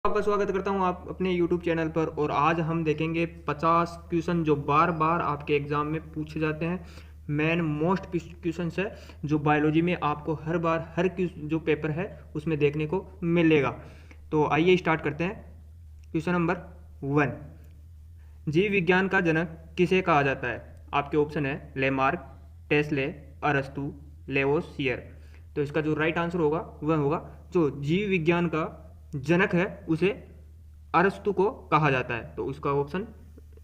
आपका स्वागत करता हूं आप अपने YouTube चैनल पर। और आज हम देखेंगे 50 क्वेश्चन जो बार बार आपके एग्जाम में पूछे जाते हैं। मेन मोस्ट क्वेश्चंस है जो बायोलॉजी में आपको हर बार जो पेपर है उसमें देखने को मिलेगा। तो आइए स्टार्ट करते हैं। क्वेश्चन नंबर 1, जीव विज्ञान का जनक किसे कहा जाता है? आपके ऑप्शन है लेमार्क, टेस्ले, अरस्तु, लेवोसियर। तो इसका जो राइट आंसर होगा वह होगा जो जीव विज्ञान का जनक है उसे अरस्तु को कहा जाता है। तो उसका ऑप्शन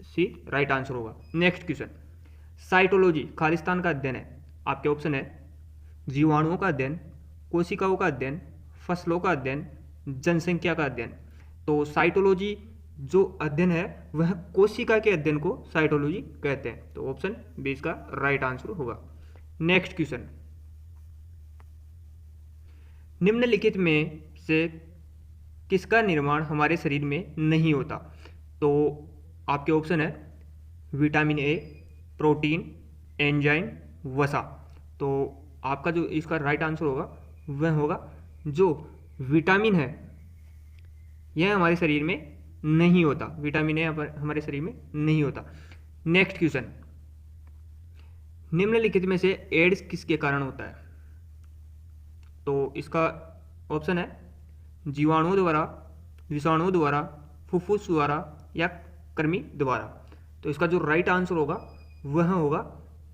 सी राइट आंसर होगा। नेक्स्ट क्वेश्चन, साइटोलॉजी खालिस्तान का अध्ययन है। आपके ऑप्शन है जीवाणुओं का अध्ययन, कोशिकाओं का अध्ययन, फसलों का अध्ययन, जनसंख्या का अध्ययन। तो साइटोलॉजी जो अध्ययन है वह कोशिका के अध्ययन को साइटोलॉजी कहते हैं। तो ऑप्शन बी इसका राइट आंसर होगा। नेक्स्ट क्वेश्चन, निम्नलिखित में से किसका निर्माण हमारे शरीर में नहीं होता? तो आपके ऑप्शन है विटामिन ए, प्रोटीन, एंजाइम, वसा। तो आपका जो इसका राइट आंसर होगा वह होगा जो विटामिन है यह हमारे शरीर में नहीं होता। विटामिन ए हमारे शरीर में नहीं होता। नेक्स्ट क्वेश्चन, निम्नलिखित में से एड्स किसके कारण होता है? तो इसका ऑप्शन है जीवाणुओं द्वारा, विषाणुओं द्वारा, फुफ्फुस द्वारा या कृमि द्वारा। तो इसका जो राइट आंसर होगा वह होगा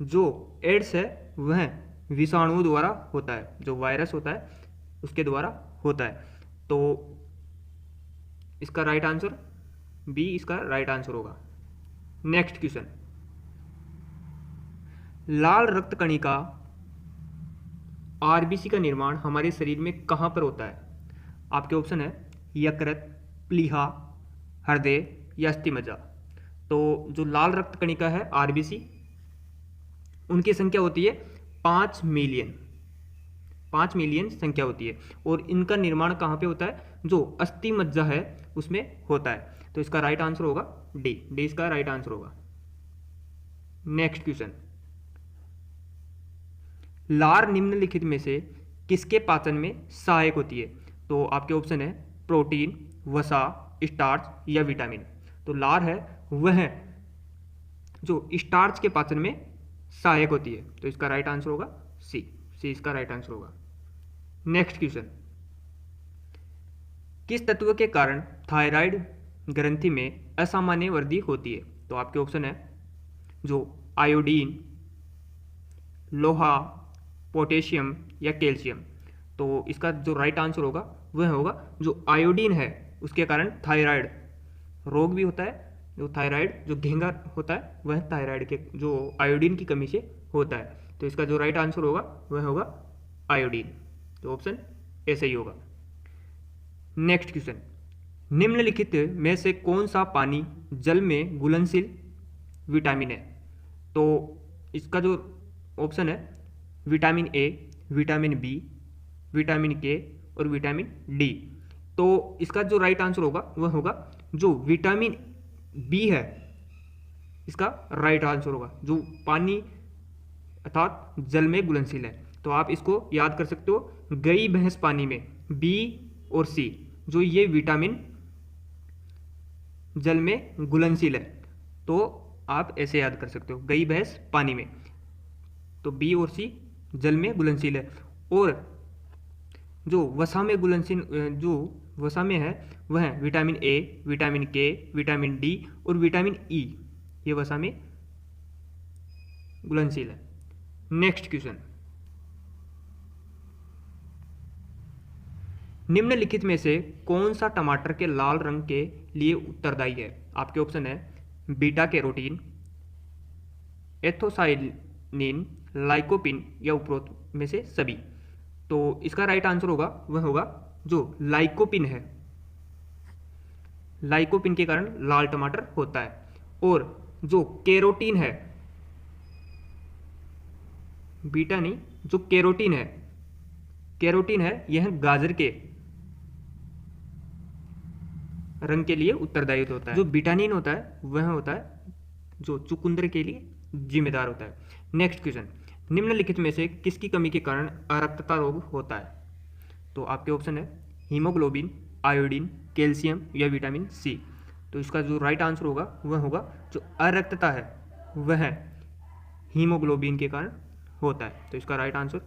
जो एड्स है वह विषाणुओं द्वारा होता है। जो वायरस होता है उसके द्वारा होता है। तो इसका राइट आंसर बी इसका राइट आंसर होगा। नेक्स्ट क्वेश्चन, लाल रक्त कणिका आरबीसी का निर्माण हमारे शरीर में कहाँ पर होता है? आपके ऑप्शन है यकृत, प्लीहा, हृदय या अस्थिमज्जा। तो जो लाल रक्त कणिका है आरबीसी उनकी संख्या होती है 5 मिलियन। 5 मिलियन संख्या होती है और इनका निर्माण कहाँ पे होता है? जो अस्थिमज्जा है उसमें होता है। तो इसका राइट आंसर होगा डी। डी इसका राइट आंसर होगा। नेक्स्ट क्वेश्चन, लार निम्नलिखित में से किसके पाचन में सहायक होती है? तो आपके ऑप्शन है प्रोटीन, वसा, स्टार्च या विटामिन। तो लार है वह जो स्टार्च के पाचन में सहायक होती है। तो इसका राइट आंसर होगा सी। सी इसका राइट आंसर होगा। नेक्स्ट क्वेश्चन, किस तत्व के कारण थायराइड ग्रंथि में असामान्य वृद्धि होती है? तो आपके ऑप्शन है जो आयोडीन, लोहा, पोटेशियम या कैल्शियम। तो इसका जो राइट आंसर होगा वह होगा जो आयोडीन है उसके कारण थायराइड रोग भी होता है। जो थायराइड जो घेंगा होता है वह थायराइड के जो आयोडीन की कमी से होता है। तो इसका जो राइट आंसर होगा वह होगा आयोडीन। तो ऑप्शन ए सही होगा। नेक्स्ट क्वेश्चन, निम्नलिखित में से कौन सा पानी जल में घुलनशील विटामिन है? तो इसका जो ऑप्शन है vitamin A, vitamin B, vitamin K और विटामिन डी। तो इसका जो राइट आंसर होगा वह होगा जो विटामिन बी है इसका राइट आंसर होगा। जो पानी अर्थात जल में घुलनशील है। तो आप इसको याद कर सकते हो, गई भैंस पानी में बी और सी जो ये विटामिन जल में घुलनशील है। तो आप ऐसे याद कर सकते हो, गई भैंस पानी में तो बी और सी जल में घुलनशील है। और जो वसा में घुलनशील जो वसा में है वह विटामिन ए, विटामिन के, विटामिन डी और विटामिन ई ये वसा में घुलनशील है। नेक्स्ट क्वेश्चन, निम्नलिखित में से कौन सा टमाटर के लाल रंग के लिए उत्तरदायी है? आपके ऑप्शन है बीटा कैरोटीन, एथोसाइनिन, लाइकोपिन या उपरोक्त में से सभी। तो इसका राइट आंसर होगा वह होगा जो लाइकोपिन है। लाइकोपिन के कारण लाल टमाटर होता है। और जो कैरोटीन है, बीटा नहीं, जो कैरोटीन है, कैरोटीन है यह गाजर के रंग के लिए उत्तरदायी होता है। जो विटामिन होता है वह होता है जो चुकंदर के लिए जिम्मेदार होता है। नेक्स्ट क्वेश्चन, निम्नलिखित में से किसकी कमी के कारण अरक्तता रोग होता है? तो आपके ऑप्शन है हीमोग्लोबिन, आयोडीन, कैल्शियम या विटामिन सी। तो इसका जो राइट आंसर होगा वह होगा जो अरक्तता है वह हीमोग्लोबिन के कारण होता है। तो इसका राइट आंसर,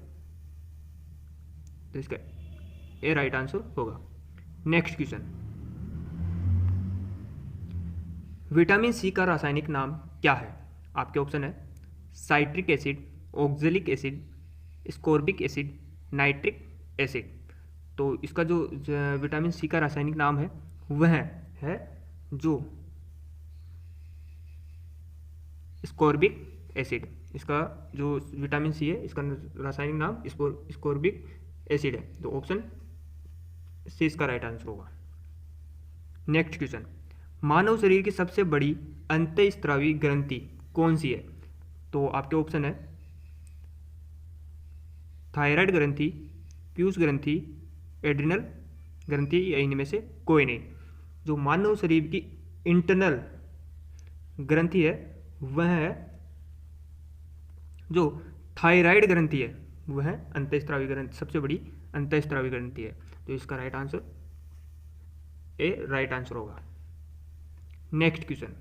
तो इसका ए राइट आंसर होगा। नेक्स्ट क्वेश्चन, विटामिन सी का रासायनिक नाम क्या है? आपके ऑप्शन है citric acid, oxalic acid, ascorbic acid, nitric acid. तो इसका जो विटामिन सी का रासायनिक नाम है वह है जो स्कोर्बिक एसिड। इसका जो विटामिन सी है इसका रासायनिक नाम स्कोर्बिक एसिड है। तो ऑप्शन सी इसका राइट आंसर होगा। नेक्स्ट क्वेश्चन, मानव शरीर की सबसे बड़ी अंतःस्रावी ग्रंथि कौन सी है? तो आपके ऑप्शन है थायराइड ग्रंथि, पीयूष ग्रंथि, एड्रिनल ग्रंथि या इनमें से कोई नहीं। जो मानव शरीर की इंटरनल ग्रंथि है वह है जो थायराइड ग्रंथि है, वह अंतःस्रावी ग्रंथि, सबसे बड़ी अंतःस्रावी ग्रंथि है। तो इसका right answer A right answer होगा। नेक्स्ट क्वेश्चन,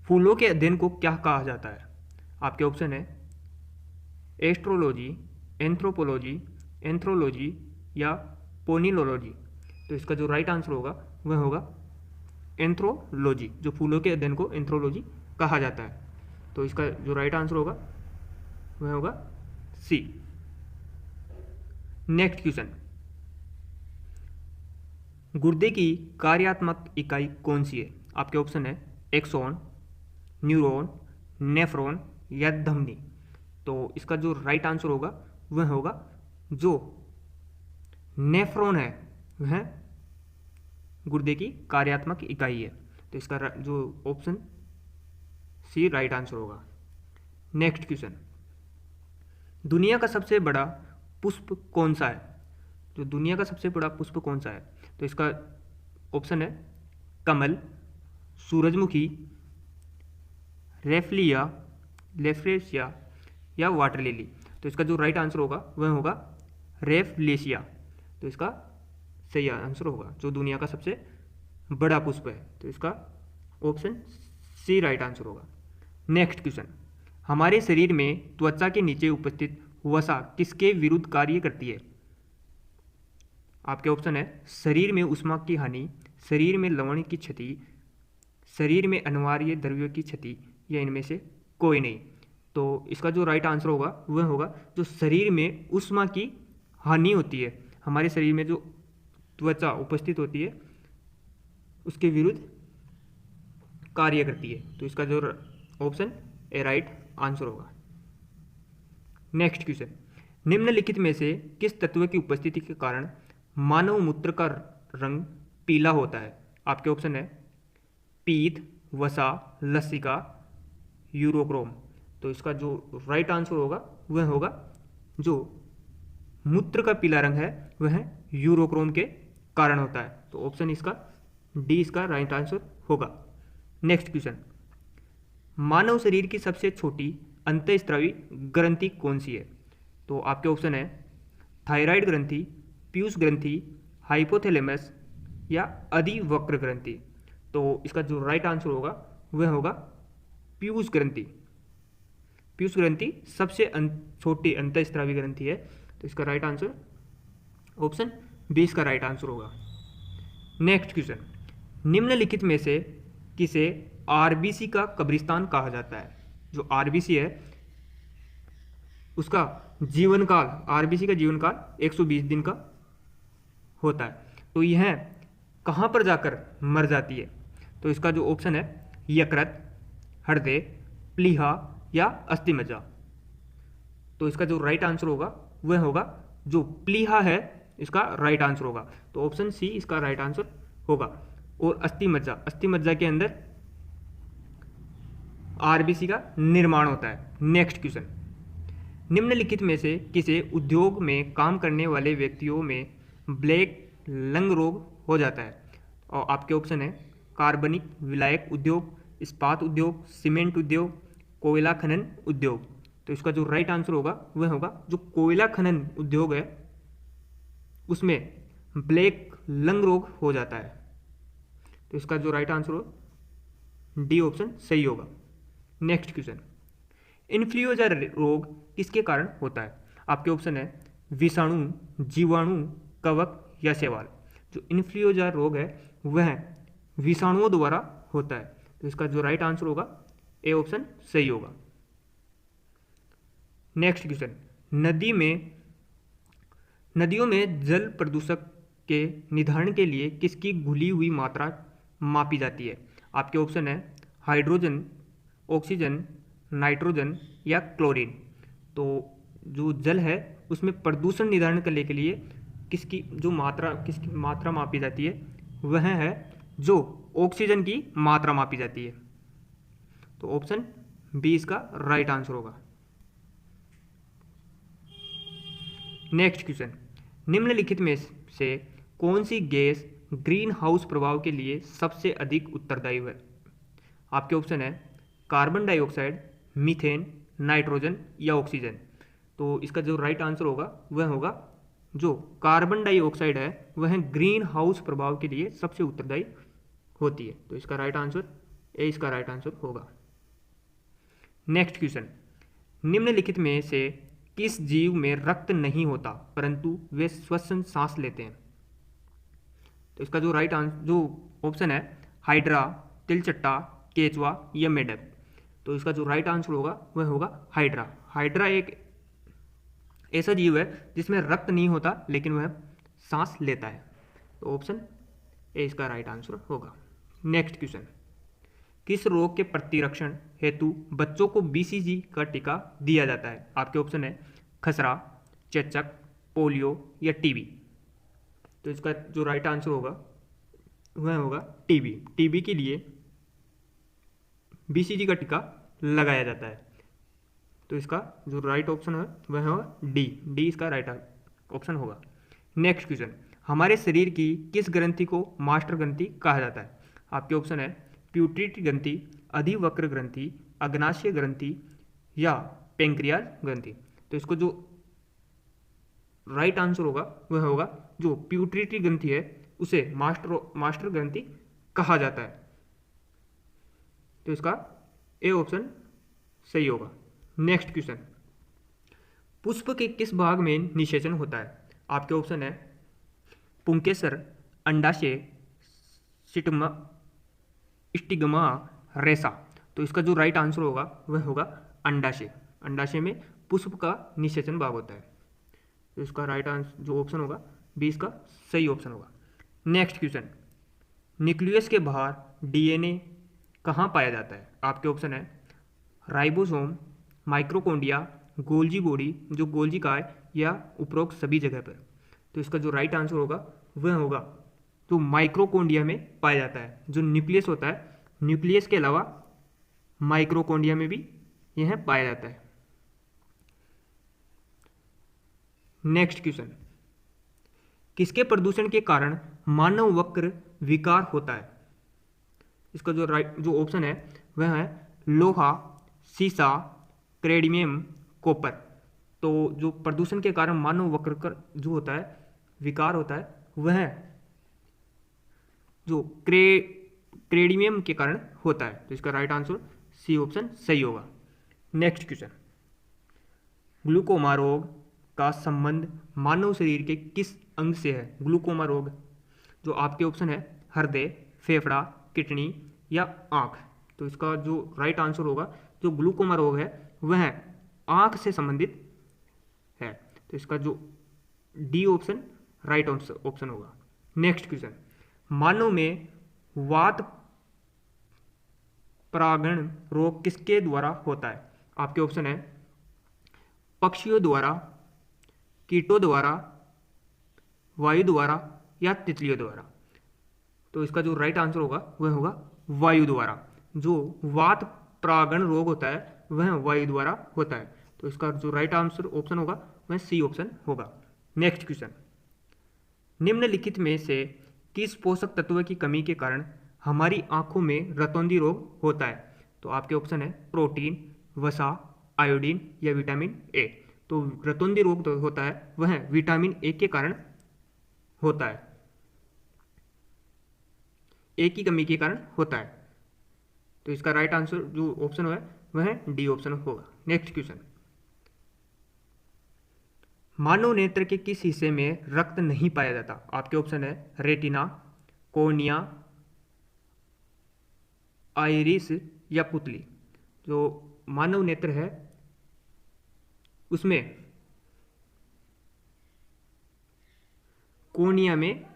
फूलों के अध्ययन को क्या कहा जाता है? आपके ऑप्शन है एस्ट्रोलॉजी, एंथ्रोपोलॉजी, एंथ्रोलॉजी या पोनिलोलॉजी। तो इसका जो राइट आंसर होगा वह होगा एंथ्रोलॉजी। जो फूलों के अध्ययन को एंथ्रोलॉजी कहा जाता है। तो इसका जो राइट आंसर होगा वह होगा सी। नेक्स्ट क्वेश्चन, गुर्दे की कार्यात्मक इकाई कौन सी है? आपके ऑप्शन है एक्सोन, न्यूरॉन, नेफ्रॉन या धमनी। तो इसका जो राइट आंसर होगा वह होगा जो नेफ्रॉन है वह गुर्दे की कार्यात्मक इकाई है। तो इसका जो ऑप्शन सी राइट आंसर होगा। नेक्स्ट क्वेश्चन, दुनिया का सबसे बड़ा पुष्प कौन सा है? जो दुनिया का सबसे बड़ा पुष्प कौन सा है? तो इसका ऑप्शन है कमल, सूरजमुखी, रेफ्लेशिया या वाटर लिली। तो इसका जो राइट आंसर होगा वह होगा रेफ्लेशिया। तो इसका सही आंसर होगा जो दुनिया का सबसे बड़ा पुष्प है। तो इसका ऑप्शन सी राइट आंसर होगा। नेक्स्ट क्वेश्चन, हमारे शरीर में त्वचा के नीचे उपस्थित वसा किसके विरुद्ध कार्य करती है? आपके ऑप्शन है शरीर में ऊष्मा की हानि, शरीर में लवण की क्षति, शरीर में अनिवार्य द्रव्यों की क्षति या इनमें से कोई नहीं। तो इसका जो राइट आंसर होगा वह होगा जो शरीर में ऊष्मा की हानि होती है, हमारे शरीर में जो त्वचा उपस्थित होती है उसके विरुद्ध कार्य करती है। तो इसका जो ऑप्शन ए राइट आंसर होगा। नेक्स्ट क्वेश्चन, निम्नलिखित में से किस तत्व की उपस्थिति के कारण मानव मूत्र का रंग पीला होता है? आपके ऑप्शन है पीत, वसा, लसिका, यूरोक्रोम। तो इसका जो राइट आंसर होगा वह होगा जो मूत्र का पीला रंग है वह यूरोक्रोम के कारण होता है। तो ऑप्शन इसका डी इसका राइट आंसर होगा। नेक्स्ट क्वेश्चन, मानव शरीर की सबसे छोटी अंतःस्रावी ग्रंथि कौन सी है? तो आपके ऑप्शन है थायराइड ग्रंथि, पीयूष ग्रंथि, हाइपोथैलेमस या अधिवक्र ग्रंथि। तो इसका जो राइट आंसर होगा वह होगा पीयूष ग्रंथि। पीयूष ग्रंथि सबसे छोटी अंतःस्रावी ग्रंथि है। तो इसका राइट आंसर ऑप्शन बी इसका राइट आंसर होगा। नेक्स्ट क्वेश्चन, निम्नलिखित में से किसे आरबीसी का कब्रिस्तान कहा जाता है? जो आरबीसी है उसका जीवन काल, आरबीसी का जीवन काल 120 दिन का होता है। तो यह कहाँ पर जाकर मर जाती है? तो इसका जो ऑप्शन है यकृत, हृदय, प्लीहा या अस्थिमज्जा। तो इसका जो राइट आंसर होगा वह होगा जो प्लीहा है इसका राइट आंसर होगा। तो ऑप्शन सी इसका राइट आंसर होगा। और अस्थिमज्जा, अस्थिमज्जा के अंदर आरबीसी का निर्माण होता है। नेक्स्ट क्वेश्चन, निम्नलिखित में से किसे उद्योग में काम करने वाले व्यक्तियों में ब्लैक लंग रोग हो जाता है? और आपके ऑप्शन है कार्बनिक विलायक उद्योग, इस्पात उद्योग, सीमेंट उद्योग, कोयला खनन उद्योग। तो इसका जो राइट आंसर होगा वह होगा जो कोयला खनन उद्योग है उसमें ब्लैक लंग रोग हो जाता है। तो इसका जो राइट आंसर हो डी ऑप्शन सही होगा। नेक्स्ट क्वेश्चन, इन्फ्लुएंजा रोग किसके कारण होता है? आपके ऑप्शन है विषाणु, जीवाणु, कवक या शैवाल। जो इन्फ्लुएंजा रोग है वह विषाणुओं द्वारा होता है। तो इसका जो राइट आंसर होगा ए ऑप्शन सही होगा। नेक्स्ट क्वेश्चन, नदियों में जल प्रदूषक के निर्धारण के लिए किसकी घुली हुई मात्रा मापी जाती है? आपके ऑप्शन है हाइड्रोजन, ऑक्सीजन, नाइट्रोजन या क्लोरीन। तो जो जल है उसमें प्रदूषण निर्धारण करने के लिए किसकी मात्रा मापी जाती है? वह है जो ऑक्सीजन की मात्रा मापी जाती है। तो ऑप्शन बी इसका राइट आंसर होगा। नेक्स्ट क्वेश्चन, निम्नलिखित में से कौन सी गैस ग्रीन हाउस प्रभाव के लिए सबसे अधिक उत्तरदायी है? आपके ऑप्शन है कार्बन डाइऑक्साइड, मीथेन, नाइट्रोजन या ऑक्सीजन। तो इसका जो राइट आंसर होगा वह होगा जो कार्बन डाइऑक्साइड है वह ग्रीन हाउस प्रभाव के लिए सबसे उत्तरदायी होती है। तो इसका राइट आंसर ए इसका राइट आंसर होगा। नेक्स्ट क्वेश्चन, निम्नलिखित में से किस जीव में रक्त नहीं होता परंतु वे श्वसन सांस लेते हैं? तो इसका जो राइट आंसर जो ऑप्शन है हाइड्रा, तिलचट्टा, केचुआ या मेढक। तो इसका जो राइट आंसर होगा वह होगा हाइड्रा। हाइड्रा एक ऐसा जीव है जिसमें रक्त नहीं होता लेकिन वह सांस लेता है। तो ऑप्शन ए इसका राइट आंसर होगा। नेक्स्ट क्वेश्चन, किस रोग के प्रतिरक्षण हेतु बच्चों को बीसीजी का टीका दिया जाता है? आपके ऑप्शन है खसरा, चेचक, पोलियो या टीबी। तो इसका जो राइट आंसर होगा वह होगा टीबी। टीबी के लिए बीसीजी का टीका लगाया जाता है। तो इसका जो राइट ऑप्शन है वह होगा डी। डी इसका राइट ऑप्शन होगा। नेक्स्ट क्वेश्चन, हमारे शरीर की किस ग्रंथि को मास्टर ग्रंथि कहा जाता है? आपके ऑप्शन है प्यूटरी ग्रंथि, अधिवक्र ग्रंथि, अग्नाशय ग्रंथि या पेंक्रियाज ग्रंथि। तो इसको जो राइट आंसर होगा वह होगा जो प्यूटरी ग्रंथि है उसे मास्टर ग्रंथि कहा जाता है। तो इसका ए ऑप्शन सही होगा। नेक्स्ट क्वेश्चन, पुष्प के किस भाग में निषेचन होता है? आपके ऑप्शन है पुंकेसर, अंडाशय, स्टिग्मा, रेशा। तो इसका जो राइट आंसर होगा वह होगा अंडाशय। अंडाशय में पुष्प का निषेचन भाग होता है। तो इसका राइट आंसर जो ऑप्शन होगा बी इसका सही ऑप्शन होगा। नेक्स्ट क्वेश्चन, न्यूक्लियस के बाहर डीएनए कहाँ पाया जाता है? आपके ऑप्शन है राइबोसोम, माइक्रोकोंडिया, गोल्जी बॉडी जो गोल्जी काय या उपरोक्त सभी जगह पर। तो इसका जो राइट आंसर होगा वह होगा जो माइक्रोकोंडिया में पाया जाता है। जो न्यूक्लियस होता है न्यूक्लियस के अलावा माइक्रोकोंडिया में भी यह पाया जाता है। नेक्स्ट क्वेश्चन, किसके प्रदूषण के कारण मानव वक्र विकार होता है? इसका जो ऑप्शन है वह है लोहा, सीसा, कैडमियम, कॉपर। तो जो प्रदूषण के कारण मानव वक्र का जो होता है विकार होता है वह जो कैडमियम के कारण होता है। तो इसका राइट आंसर सी ऑप्शन सही होगा। नेक्स्ट क्वेश्चन, ग्लूकोमा रोग का संबंध मानव शरीर के किस अंग से है? ग्लूकोमा रोग जो आपके ऑप्शन है हृदय, फेफड़ा, किडनी या आँख। तो इसका जो राइट आंसर होगा जो ग्लूकोमा रोग है वह आँख से संबंधित है। तो इसका जो डी ऑप्शन राइट ऑप्शन होगा। नेक्स्ट क्वेश्चन, मानव में वात परागण रोग किसके द्वारा होता है? आपके ऑप्शन है पक्षियों द्वारा, कीटों द्वारा, वायु द्वारा या तितलियों द्वारा। तो इसका जो राइट आंसर होगा वह होगा वायु द्वारा। जो वात परागण रोग होता है वह वायु द्वारा होता है। तो इसका जो राइट आंसर ऑप्शन होगा वह सी ऑप्शन होगा। नेक्स्ट क्वेश्चन, निम्नलिखित में से किस पोषक तत्व की कमी के कारण हमारी आंखों में रतौंधी रोग होता है? तो आपके ऑप्शन है प्रोटीन, वसा, आयोडीन या विटामिन ए। तो रतौंधी रोग होता है वह विटामिन ए के कारण होता है, ए की कमी के कारण होता है। तो इसका राइट आंसर जो ऑप्शन है वह डी ऑप्शन होगा। नेक्स्ट क्वेश्चन, मानव नेत्र के किस हिस्से में रक्त नहीं पाया जाता? आपके ऑप्शन है रेटिना, कॉर्निया, आइरिस या पुतली। जो मानव नेत्र है उसमें कॉर्निया में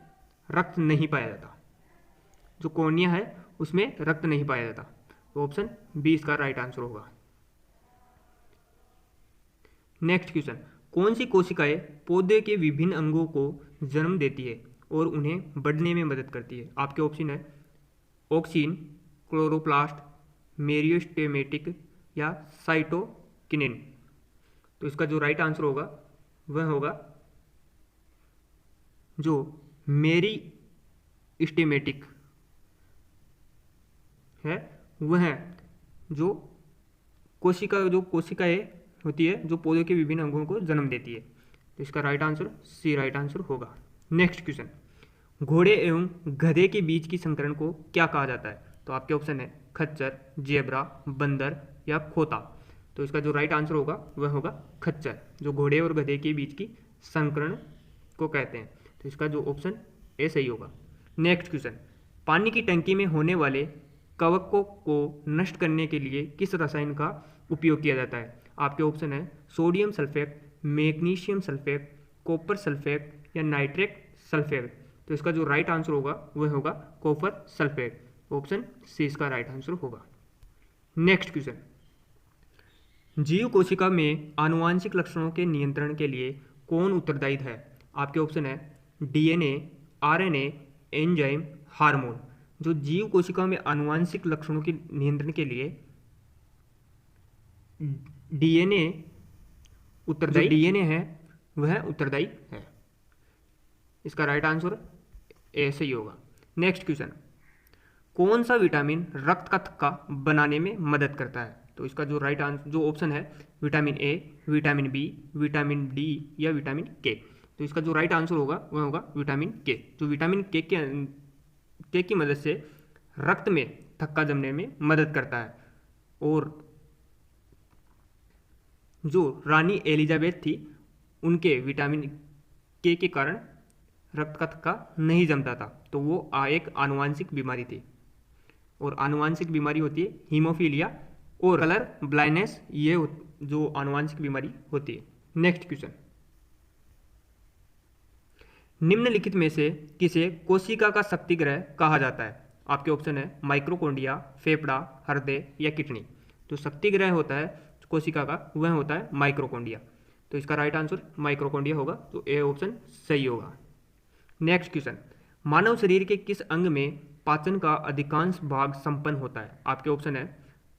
रक्त नहीं पाया जाता, जो कॉर्निया है उसमें रक्त नहीं पाया जाता। तो ऑप्शन बी इसका राइट आंसर होगा। नेक्स्ट क्वेश्चन, कौन सी कोशिकाएं पौधे के विभिन्न अंगों को जन्म देती है और उन्हें बढ़ने में मदद करती है? आपके ऑप्शन है ऑक्सीन, क्लोरोप्लास्ट, मेरियोस्टेमेटिक या साइटोकिनिन। तो इसका जो राइट आंसर होगा वह होगा जो मेरिस्टेमेटिक है, वह जो कोशिकाएं होती है जो पौधे के विभिन्न अंगों को जन्म देती है। तो इसका right answer C right answer होगा। नेक्स्ट क्वेश्चन, घोड़े एवं गधे के बीच की संकरण को क्या कहा जाता है? तो आपके ऑप्शन है खच्चर, जेब्रा, बंदर या खोता। तो इसका जो राइट आंसर होगा वह होगा खच्चर, जो घोड़े और गधे के बीच की संकरण को कहते हैं। तो इसका जो ऑप्शन ए सही होगा। नेक्स्ट क्वेश्चन, पानी की टंकी में होने वाले कवकों को नष्ट करने के लिए किस रसायन का उपयोग किया जाता है? आपके ऑप्शन है sodium sulphate, magnesium sulphate, copper sulphate या नाइट्रिक सल्फेट। तो इसका जो राइट आंसर होगा वह होगा कॉपर सल्फेट। ऑप्शन सी इसका राइट आंसर होगा। नेक्स्ट क्वेश्चन, जीव कोशिका में आनुवांशिक लक्षणों के नियंत्रण के लिए कौन उत्तरदायी है? आपके ऑप्शन है डीएनए, आरएनए, एंजाइम, हार्मोन। जो जीव कोशिका में आनुवांशिक लक्षणों के नियंत्रण के लिए डीएनए उत्तरदायी, डीएनए है वह उत्तरदायी है। इसका राइट आंसर ए सही होगा। नेक्स्ट क्वेश्चन, कौन सा विटामिन रक्त का थक्का बनाने में मदद करता है? तो इसका जो राइट आंसर जो ऑप्शन है vitamin A, vitamin B, vitamin D या विटामिन के। तो इसका जो राइट आंसर होगा वह होगा विटामिन के। जो विटामिन के की मदद से रक्त में थक्का जमने में मदद करता है। और जो रानी एलिजाबेथ थी उनके विटामिन के कारण रक्त का थक्का नहीं जमता था, तो वो एक आनुवांशिक बीमारी थी। और आनुवांशिक बीमारी होती है हीमोफीलिया और कलर ब्लाइंडनेस, ये जो आनुवांशिक बीमारी होती है। नेक्स्ट क्वेश्चन, निम्नलिखित में से किसे कोशिका का शक्तिग्रह कहा जाता है? आपके ऑप्शन है माइक्रोकोंडिया, फेफड़ा, हृदय या किडनी। तो शक्तिग्रह होता है कोशिका का वह होता है माइक्रोकोंडिया। तो इसका राइट आंसर माइक्रोकोंडिया होगा, तो ए ऑप्शन सही होगा। नेक्स्ट क्वेश्चन, मानव शरीर के किस अंग में पाचन का अधिकांश भाग संपन्न होता है? आपके ऑप्शन है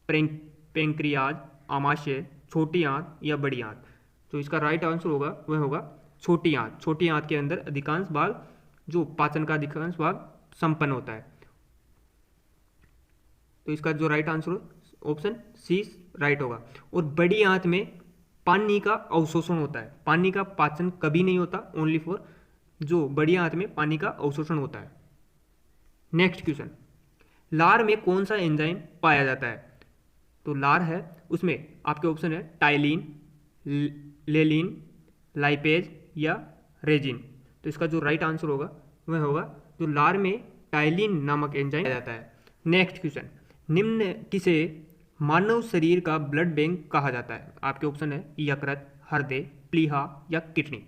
पेंक्रियाज, आमाशय, छोटी आंत या बड़ी आंत। तो इसका राइट आंसर होगा वह होगा छोटी आंत। छोटी आंत के अंदर अधिकांश भाग जो पाचन का अधिकांश भाग संपन्न होता है। तो इसका जो right answer option C right होगा। और बड़ी आंत में पानी का अवशोषण होता है, पानी का पाचन कभी नहीं होता, ओनली फॉर जो बड़ी आंत में पानी का अवशोषण होता है। नेक्स्ट क्वेश्चन, लार में कौन सा एंजाइम पाया जाता है? तो लार है उसमें आपके ऑप्शन है टाइलिन, लेलिन, लाइपेज या रेजिन। तो इसका जो राइट आंसर होगा वह होगा जो लार में टाइलिन नामक एंजाइम पाया जाता है। नेक्स्ट क्वेश्चन, निम्न किसे मानव शरीर का ब्लड बैंक कहा जाता है? आपके ऑप्शन है यकृत, हृदय, प्लीहा या किडनी।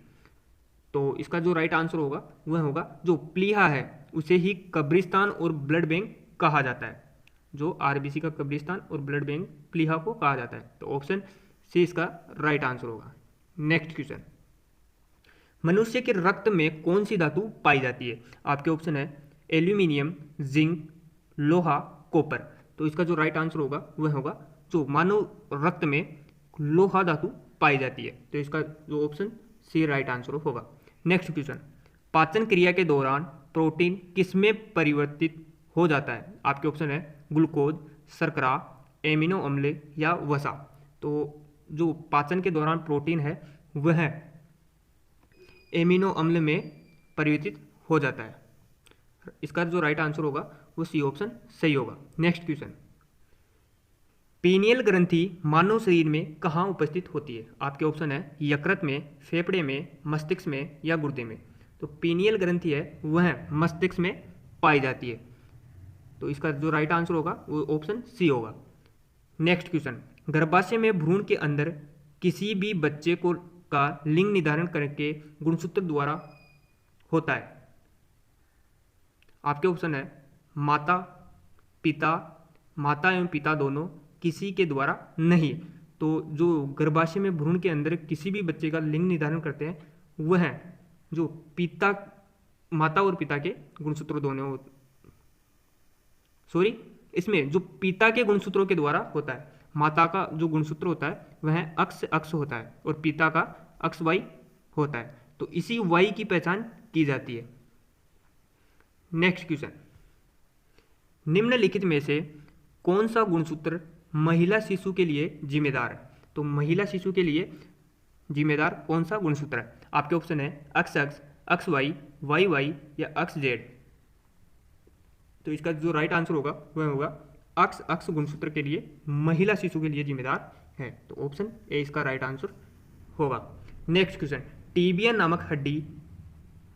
तो इसका जो राइट आंसर होगा वह होगा जो प्लीहा है उसे ही कब्रिस्तान और ब्लड बैंक कहा जाता है। जो आरबीसी का कब्रिस्तान और ब्लड बैंक प्लीहा को कहा जाता है। तो ऑप्शन सी इसका राइट आंसर होगा। नेक्स्ट क्वेश्चन, मनुष्य के रक्त में कौन सी धातु पाई जाती है? आपके ऑप्शन है एल्यूमिनियम, जिंक, लोहा, कॉपर। तो इसका जो राइट आंसर होगा वह होगा जो मानव रक्त में लोहा धातु पाई जाती है। तो इसका जो ऑप्शन सी राइट आंसर होगा। नेक्स्ट क्वेश्चन, पाचन क्रिया के दौरान प्रोटीन किसमें परिवर्तित हो जाता है? आपके ऑप्शन है ग्लूकोज, शर्करा, एमिनो अम्ल या वसा। तो जो पाचन के दौरान प्रोटीन है वह एमिनो अम्ल में परिवर्तित हो जाता है। इसका जो राइट आंसर होगा वो सी ऑप्शन सही होगा। नेक्स्ट क्वेश्चन, पीनियल ग्रंथि मानव शरीर में कहाँ उपस्थित होती है? आपके ऑप्शन है यकृत में, फेफड़े में, मस्तिष्क में या गुर्दे में। तो पीनियल ग्रंथि है वह मस्तिष्क में पाई जाती है, तो इसका जो राइट आंसर होगा वो ऑप्शन सी होगा। नेक्स्ट क्वेश्चन, गर्भाशय में भ्रूण के अंदर किसी भी बच्चे को का लिंग निर्धारण करके गुणसूत्र द्वारा होता है। आपके ऑप्शन है माता एवं पिता दोनों, किसी के द्वारा नहीं। तो जो गर्भाशय में भ्रूण के अंदर किसी भी बच्चे का लिंग निर्धारण करते हैं वह है जो माता और पिता के गुणसूत्र दोनों, इसमें जो पिता के गुणसूत्रों के द्वारा होता है। माता का जो गुणसूत्र होता है वह अक्ष होता है और पिता का अक्ष वाई होता है, तो इसी वाई की पहचान की जाती है। नेक्स्ट क्वेश्चन, निम्नलिखित में से कौन सा गुणसूत्र महिला शिशु के लिए जिम्मेदार है? तो महिला शिशु के लिए जिम्मेदार कौन सा गुणसूत्र है? आपके ऑप्शन है अक्ष वाई, वाई वाई या अक्ष जेड। तो इसका जो राइट आंसर होगा वह होगा अक्ष गुणसूत्र के लिए महिला शिशु के लिए जिम्मेदार है, तो ऑप्शन ए इसका राइट आंसर होगा। नेक्स्ट क्वेश्चन, टीबिया नामक हड्डी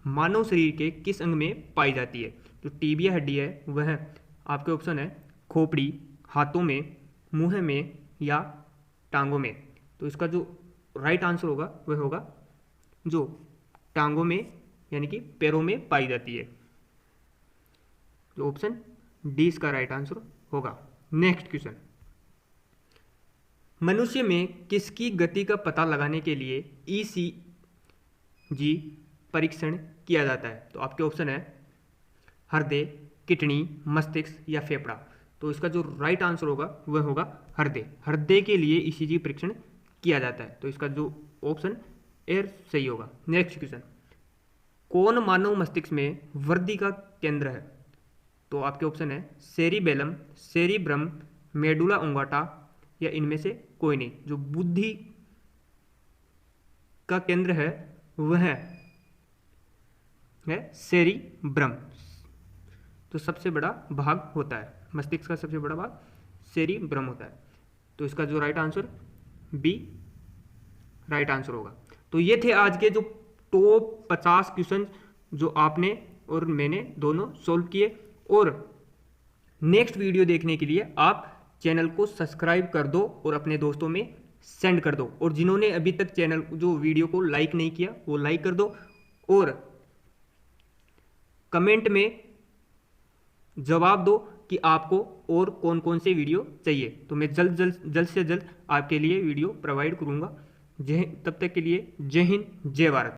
मानव शरीर के किस अंग में पाई जाती है? जो टीबिया हड्डी है वह आपके ऑप्शन है खोपड़ी, हाथों में, मुंह में या टांगों में। तो इसका जो राइट आंसर होगा वह होगा जो टांगों में यानी कि पैरों में पाई जाती है, तो ऑप्शन डी इसका राइट आंसर होगा। नेक्स्ट क्वेश्चन, मनुष्य में किसकी गति का पता लगाने के लिए ईसीजी परीक्षण किया जाता है? तो आपके ऑप्शन है हृदय, किडनी, मस्तिष्क या फेफड़ा। तो इसका जो राइट आंसर होगा वह होगा हृदय के लिए ईसीजी परीक्षण किया जाता है, तो इसका जो ऑप्शन ए सही होगा। नेक्स्ट क्वेश्चन, कौन मानव मस्तिष्क में वृद्धि का केंद्र है? तो आपके ऑप्शन है सेरिबेलम, सेरिब्रम, मेडुला ओंगाटा या इनमें से कोई नहीं। जो बुद्धि का केंद्र है वह है सेरिब्रम, तो सबसे बड़ा भाग होता है मस्तिष्क का, सबसे बड़ा भाग सेरिब्रम होता है, तो इसका जो right answer B right answer होगा। तो ये थे आज के जो टॉप 50 क्वेश्चन जो आपने और मैंने दोनों सोल्व किए, और नेक्स्ट वीडियो देखने के लिए आप चैनल को सब्सक्राइब कर दो और अपने दोस्तों में सेंड कर दो, और जिन्होंने अभी तक चैनल जो वीडियो को लाइक नहीं किया वो लाइक कर दो, और कमेंट में जवाब दो कि आपको और कौन कौन से वीडियो चाहिए, तो मैं जल्द से जल्द आपके लिए वीडियो प्रोवाइड करूंगा। तब तक के लिए जय हिंद, जय भारत।